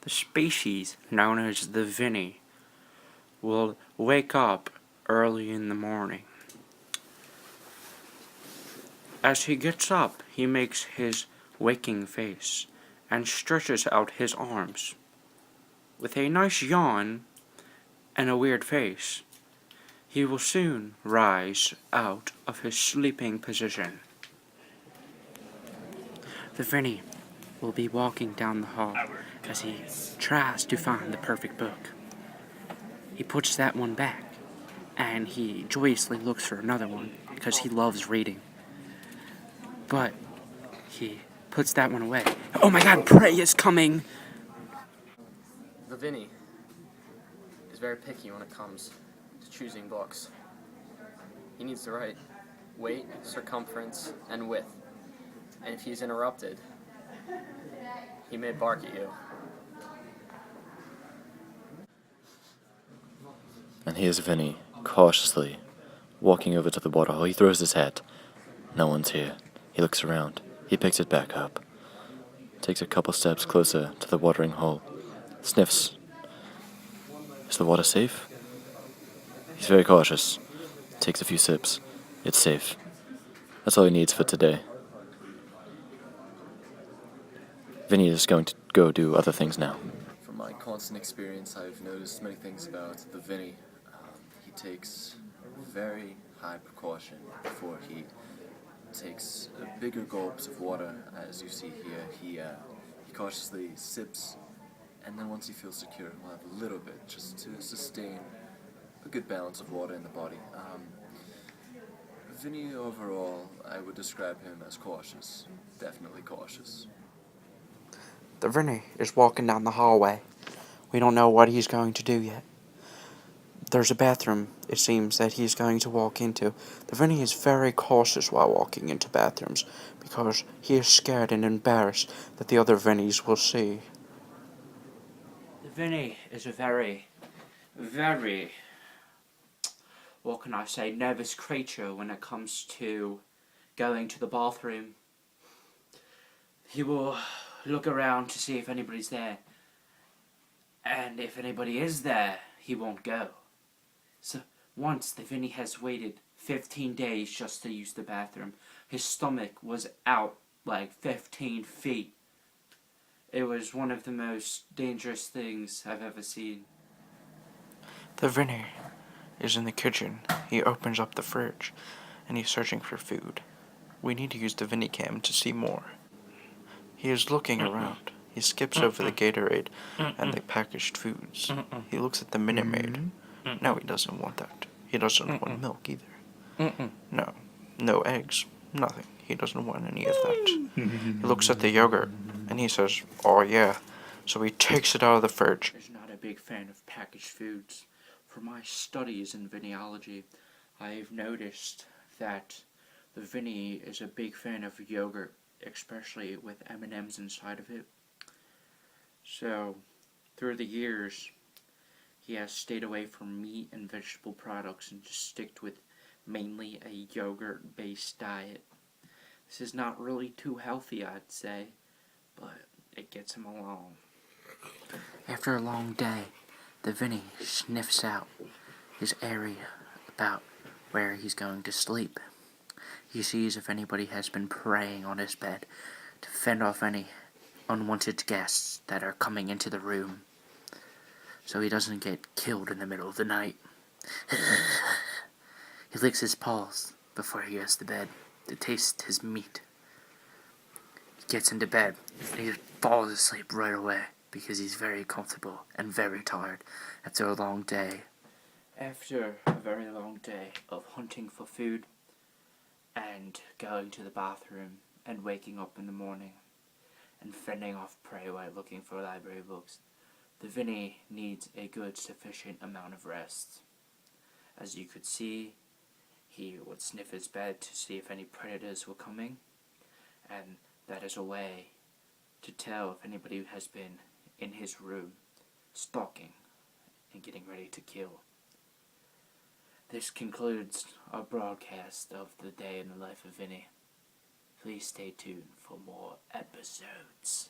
The species known as the Vinny will wake up early in the morning. As he gets up, he makes his waking face and stretches out his arms. With a nice yawn and a weird face, he will soon rise out of his sleeping position. The Vinny will be walking down the hall as he tries to find the perfect book. He puts that one back, and he joyously looks for another one because he loves reading. But he puts that one away. Oh my god, prey is coming! The Vinny is very picky when it comes to choosing books. He needs the right weight, circumference, and width. And if he's interrupted, he may bark at you. And here's Vinny, cautiously, walking over to the water hole. He throws his hat. No one's here. He looks around. He picks it back up. Takes a couple steps closer to the watering hole. Sniffs. Is the water safe? He's very cautious. Takes a few sips. It's safe. That's all he needs for today. Vinny is going to go do other things now. From my constant experience, I've noticed many things about the Vinny. He takes very high precaution before he takes bigger gulps of water. As you see here, he cautiously sips, and then once he feels secure, he'll have a little bit just to sustain a good balance of water in the body. Vinny, overall, I would describe him as cautious. Definitely cautious. The Vinny is walking down the hallway. We don't know what he's going to do yet. There's a bathroom, it seems, that he's going to walk into. The Vinny is very cautious while walking into bathrooms because he is scared and embarrassed that the other Vinnies will see. The Vinny is a very, what can I say, nervous creature when it comes to going to the bathroom. He will look around to see if anybody's there, and if anybody is there, he won't go. So once the Vinny has waited 15 days just to use the bathroom. His stomach was out like 15 feet. It was one of the most dangerous things I've ever seen. The Vinny is in the kitchen. He opens up the fridge and he's searching for food. We need to use the Vinny cam to see more. He is looking around. He skips over the Gatorade and the packaged foods. He looks at the Minute Maid. No, he doesn't want that. He doesn't want milk either. No eggs, nothing. He doesn't want any of that. He looks at the yogurt and he says, oh yeah. So he takes it out of the fridge. He's not a big fan of packaged foods. For my studies in Vinnyology, I've noticed that the Vinny is a big fan of yogurt, especially with M&Ms inside of it. So, through the years, he has stayed away from meat and vegetable products and just sticked with mainly a yogurt-based diet. This is not really too healthy, I'd say, but it gets him along. After a long day, the Vinny sniffs out his area about where he's going to sleep. He sees if anybody has been preying on his bed to fend off any unwanted guests that are coming into the room, so he doesn't get killed in the middle of the night. He licks his paws before he goes to bed to taste his meat. He gets into bed and he falls asleep right away because he's very comfortable and very tired after a long day. After a very long day of hunting for food and going to the bathroom and waking up in the morning and fending off prey while looking for library books, the Vinny needs a good sufficient amount of rest. As you could see, he would sniff his bed to see if any predators were coming, and that is a way to tell if anybody has been in his room stalking and getting ready to kill. This concludes our broadcast of the day in the life of Vinny. Please stay tuned for more episodes.